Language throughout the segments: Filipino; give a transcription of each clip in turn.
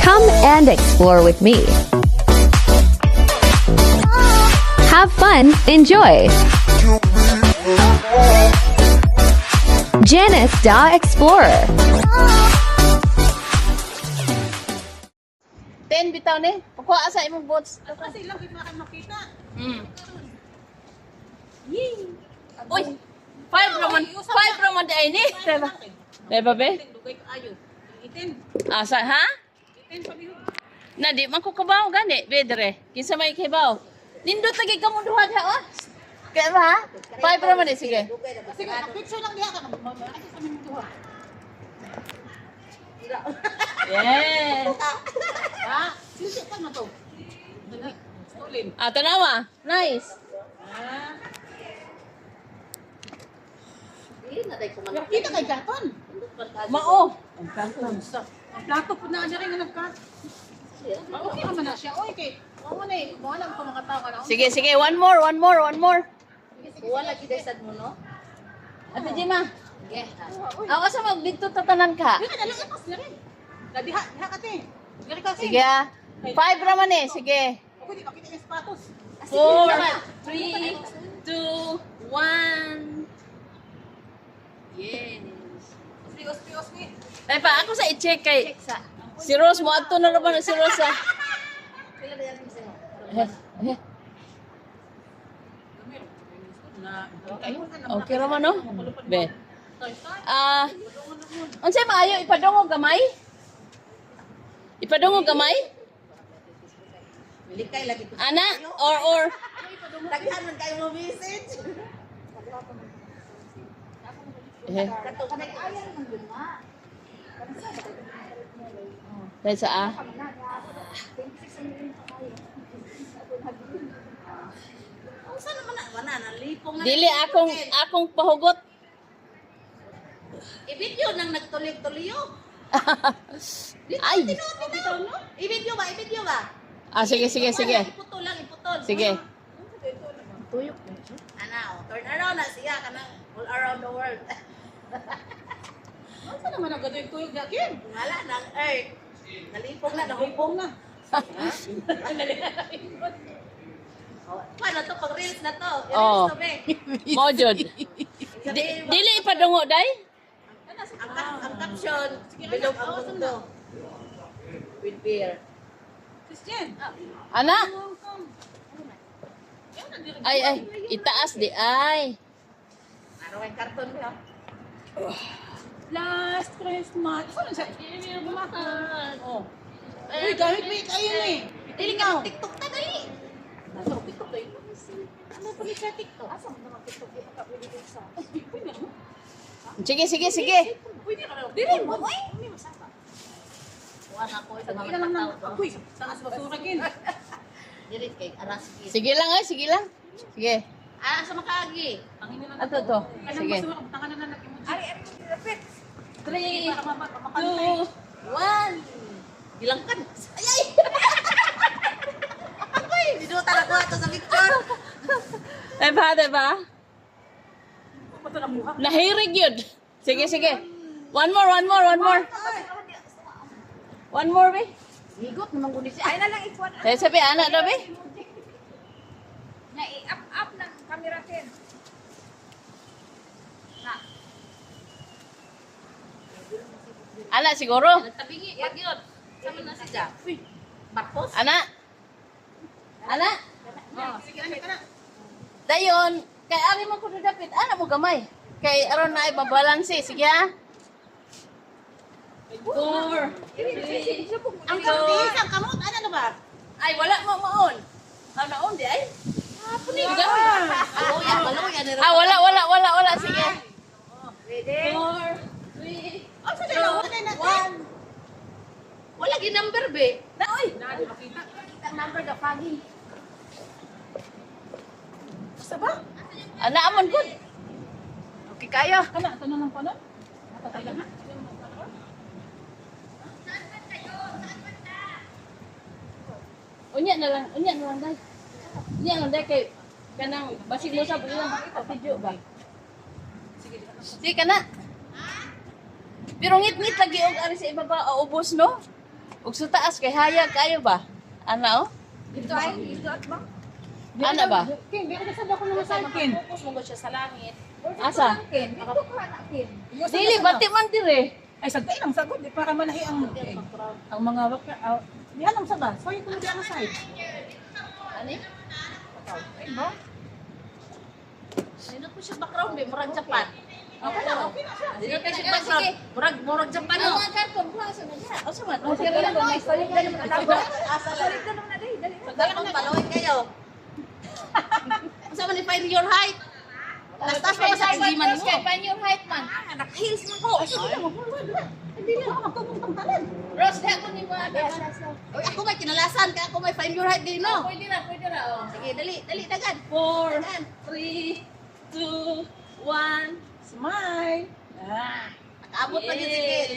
Come and explore with me. Have fun, enjoy. Janice Da Explorer. 10 bitaw ni. Pakuha sa imong boats. Kasi lang kita makita. Uy, 5 raman di ay ni. Diba? Diba be? Dugay kaayo. Itin. Asa ha? Itin pa biho. Na di man ko kabaw gani, bedre. Kinsa may kibaw? Nindot lagi ka mo duha diha oh. Kaya ba ha? 5 raman di sige. Sige, picture lang diha ka. Makita sa mga duha. Yes. Ha? Sisi ka na to. Dali. Stolin. Ah, tanawa. Nice. Ha? Kita kay Gaton. Mao. Ang plato po na siya rin nga nagkat. Okay naman na siya. Oy, kay. Oo na eh. Kuha lang ito mga tao ka na. Sige, sige, one more. Kuha lagi dahil sa mo, no? Ate Jima. Okay. Ako sa magdito tatanan ka. Di ka na lang ipas na rin. Diha ka te. Diha ka te. Sige ah. 5 raman eh, sige. Ako di makita yung sapatos. 4, 3, 2, 1. Yes. Ospi. Ay pa, ako sa i-check kay Check sa. si Rose mo ato na naman si Rose ah. Pila na yan sa'yo. Okay raman no? Be. Unsay maayo ipadungog gamay? Ipadungog gamay? Likay lagi to. Ana or Daghan man kayo mo message. Kato ka nag-ayar man dun nga. Dahil sa ah. Ang saan naman na? Wala na. Lipong na. Dili akong pahugot. I-video nang nagtulig-tuliyo. Ay. Bitaw, no? I-video ba? Ah sige. Iputol lang. Sige. Tuyok. Ano, turn around na siya. Kanang all around the world. Ano sa naman ang gatoy-tuyog yakin? Wala ng earth. Nalipong na, nahupong na. Paano to? Pag reels na to. Oh. I-reels to, be. Mojod. Dili ipadungo day? Ang caption, bilog ang mundo. With beer. Christian. Ana. Ay, itaas di ay. Ano yung karton ko? Last Christmas. Saan siya? Bumakan. Oh. Uy, gamit mo kayo eh. Dili ka TikTok na dali. Nasa TikTok kayo. Ano pa siya TikTok? Asa mo naman TikTok? Di pa pwede din sa. Sige. Pwede ka na. Dili mo, oy. Hindi masama. Wala ko sa mga tao. Uy, saan sa basura kin? Dili kay aras. Sige lang. Sige. Ah, sa makagi. Tangin na Ato to. Kanang Sige. basura, tangan na nag-emoji. Ay, lapit. 3, Para makantay. 2, 1. Bilangkan. Ay! Ay! Binuta na ko ito sa picture. Diba? Bato na buha. Nahirig yun. Sige. One more. One more, be. Higot naman ko siya. Ay na lang ikuan. Dahil sabi, anak daw, be. Na i-up ng camera kin. Anak siguro. Tabingi, wag yun. Sama na siya. Uy, Marcos? Anak. Sige, ano ka na? Dayon, kay ari mo ko dapit, anak mo gamay. Kay aron na ay babalanse, sige ah. 4. Ang kamot, ang kamot. Ano na ba? Ay, wala mo maon. Ah, naon di ay? Maluya. Wala. Sige. Ready? 4, 3, Oh, sa dalawa. Wala na. 1. Wala ginumber, be. Na, oy. Nadi makita. Kita number ka pagi. Basta ba? Anak amon good. Okay kayo. Kana, tanong ng panon. Matatay lang ha. Unya na lang dai. Unya lang dai kay kanang basig mo sa bilang video ba. Sige kana. Pero ngit-ngit lagi og ari sa ibaba ubos no. Ug sa taas kay hayag kayo ba? Ana oh? Dito ay, dito at ba? Ana ba? Kin, di ka sa ako naman sa Kin. Focus mo siya sa langit. Asa? Ken, dito ka na, Ken. Dili bati man dire. Ay, sagtay lang sagot. Di para malahi ang mga waka. Yan ang sabas. So, yung kung ang side. Ani? Ay, ba? Nindot po siya background, may murag Japan. Okay na, okay na siya. Dito kasi background, murag Japan no. Ang karton ko asa na diha. Asa man? Sige lang, may salit ka naman na. Asa salit ka naman na dali, dali. Pagdalong palawin kayo. Asa man i-find your height? Lastas pa sa kagiman mo. Find your height man. Naka-heels man ko. Hindi na ako magtutong talan. Rose, diha ko ni mo. Oy, ako may kinalasan kaya ako may find your height din no. Pwede na oh. Sige, dali, dagad. 4 3 2 1 Smile. Nakaabot na din si Ken.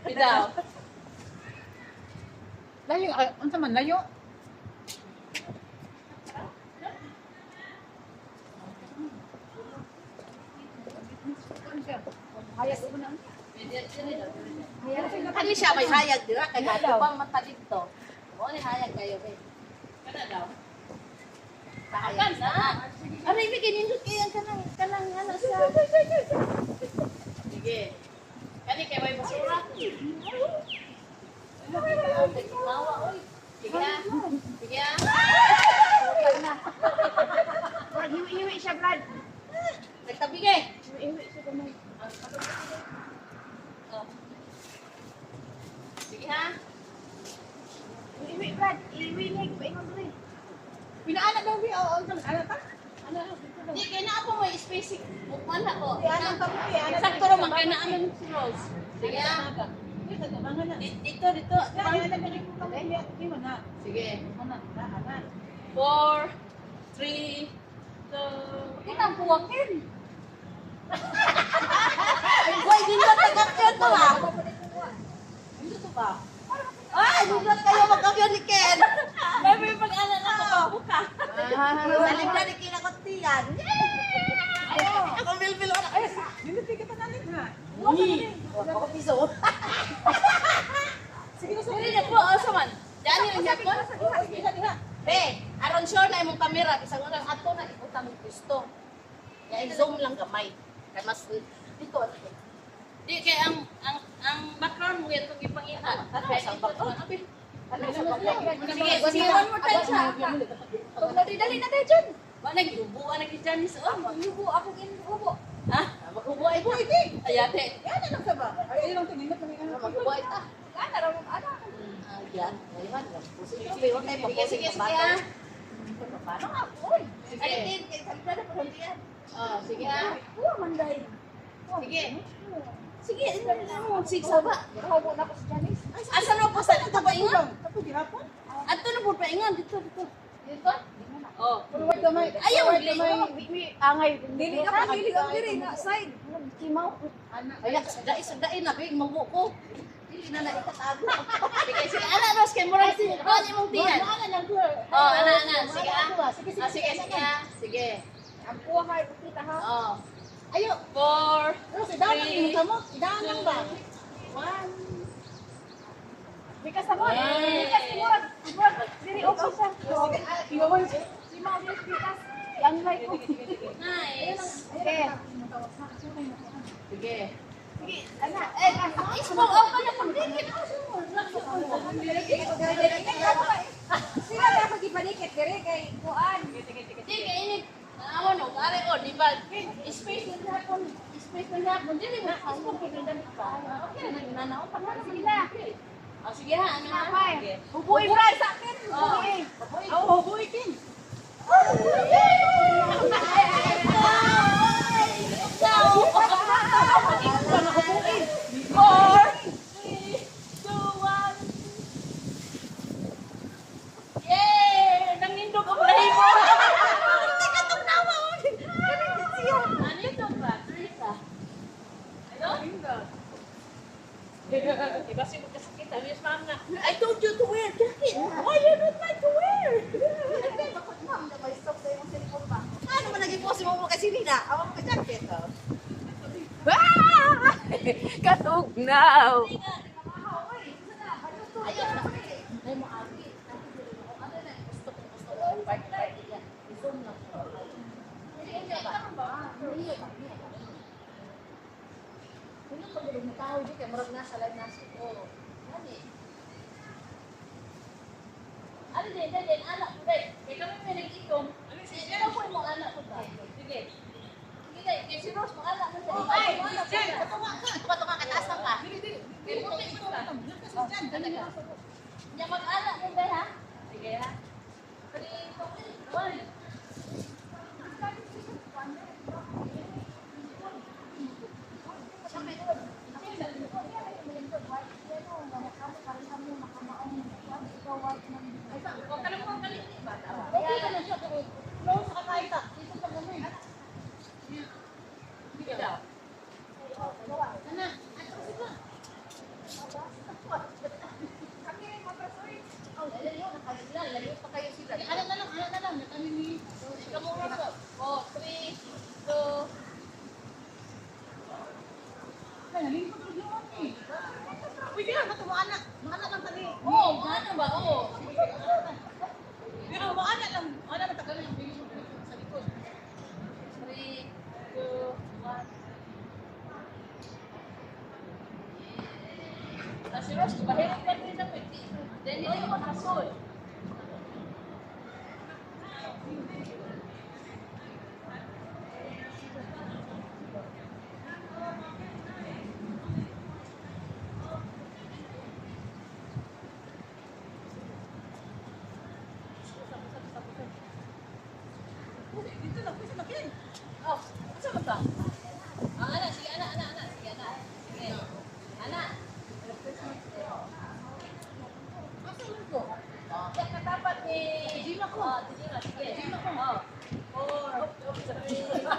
Bidaw. Layo, ano man, layo. Kani siya may hayag dira kay gato pang mata dito. Mo ni hayag kayo kay. Kana daw. Hayag na. Ano ibig kinindot kay ang kanang ano sa. Sige. Kani kay may basura. Mawa oy. Sige na. Sige na. Murag hiwi-hiwi siya Brad. Nagtabi kay. Sige ha. Hiwi Brad, hiwi leg paingon diri. Pinaanak daw, ano ta? Di kay na ako may space. Mukman ako. Pinaanak ka mo, pinaanak. Sakto ra man kay na aman si Rose. Sige ha. Dito. Sige. 4 3 2 Kinang puwakin. Hoy, dindot ka capture to ah. Dindot to ba? Ay, dindot kayo magkabyon ni Ken. May pag-ana na ako buka. Salim na ni kinakot-tiyan. Ako bil-bil ako. Ay, Dili ka tananin ha. ako piso. Sige na, Dili na po asa man. Dani lang yapon. diha. Be, aron sure na imong kamera bisag urang ato na ikutang gusto. Ya zoom lang gamay. Kay mas dito. Di kay ang background mo itong ipangita. Kay sa background? Abi. Sige, one more time siya. Dali na tayo dyan. Wa nagiubuan na Janice oh. Iubo ako inubo. Ha? Mag-ubo ay boy. Ayate. Yan na lang sa ba? Ay, ilang tinindot na nga. Mag-ubo ay ta. Ana ra mo ana. Yan. Ayun. Sige, sige ha. Paano nga po? Sige. Alitin, kay salita na po yan. Oh, sige ha. Uwa, manday. Sige. Sige, ano mo, sigsa ba? Habo na ko sa Janice. Asa na po sa dito pa ingon? Ako gihapon. Ato na po pa ingon dito. Dito? Oh. Pero wait gamay. Ayaw Angay. Dili ka pa, dili ka diri na side. Kimaw. Ay, sudai na big mago ko. Dili na ikatago. Sige, ana ros kay murag si ani mong tiyan. Ano lang girl? Oh, ana. Sige ha. Sige, Ah, sige ha. Sige. Ang kuha kay kita ha. Oh. Ayo. 4 Pero si Dana yung mo. Idaan lang ba? 1 Bikas mo. Yay! Bikas mo. Diri opo siya. Iwawan. Si Mao bikas. Yang like ko. Nice. Okay. Sige. Ana, ismo ako na pagdikit. Sila na pagibadikit diri kay kuan. Di kay ini awan no, are o di ba? Space na hapon. Space na hapon. Dili mo ismo pagdadali pa. Okay na nanao pa na sila. Oh, sige ha, ano ha? Sige. Bubuy bra sa akin. Oh. Bubuy. Oh, boy king. Yay! Nangindog ang lahi mo! Ano ito ba? Teresa? Ano? Iba si mo kasakit. Yes, ma'am na. I told you to wear jacket. Why you don't like to wear? Bakit ma'am, na may stock sa imong cellphone ba? Ano man naging pose mo kasi nila? Awang ka jacket. Katugnaw. Ayun, ay mo abi. Ano na, gusto ko. Party yan. I-zoom lang ko. Hindi ba? Hindi ba? Hindi ko din tao di kay murag nasa live nasa ko. Ani. Ano din, anak ko dai. Kay kami may nag-ikom. Ano po mo anak ko ta? Sige. Sige, kay si Rose mo anak mo sa. Ay, Jen, katuwa ka taas ka. Kay mo ito ka. Nya mag-anak mo dai ha? Sige ha. 3 2 1. Pwede na, matumaan lang tali. Oo, ano ba? Oo. Pero maana lang matagal yung bilis mo sa likod. 3 2 1. Kasi Rose, bahirap ka rin na pwede. Then, hindi ko makasol. Dito lang, pwede makin. Oh, saan mo ta? Anak, sige, anak. Sige, anak. Sige. Anak. Asa man ko? Yan katapat ni... Tijima ko. Tijima, sige. Tijima ko. 4, 3, 2, 1.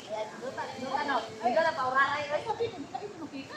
Ayan, duta no. Ay, gala pa, uraray. Ay, sabi ko, dito makita.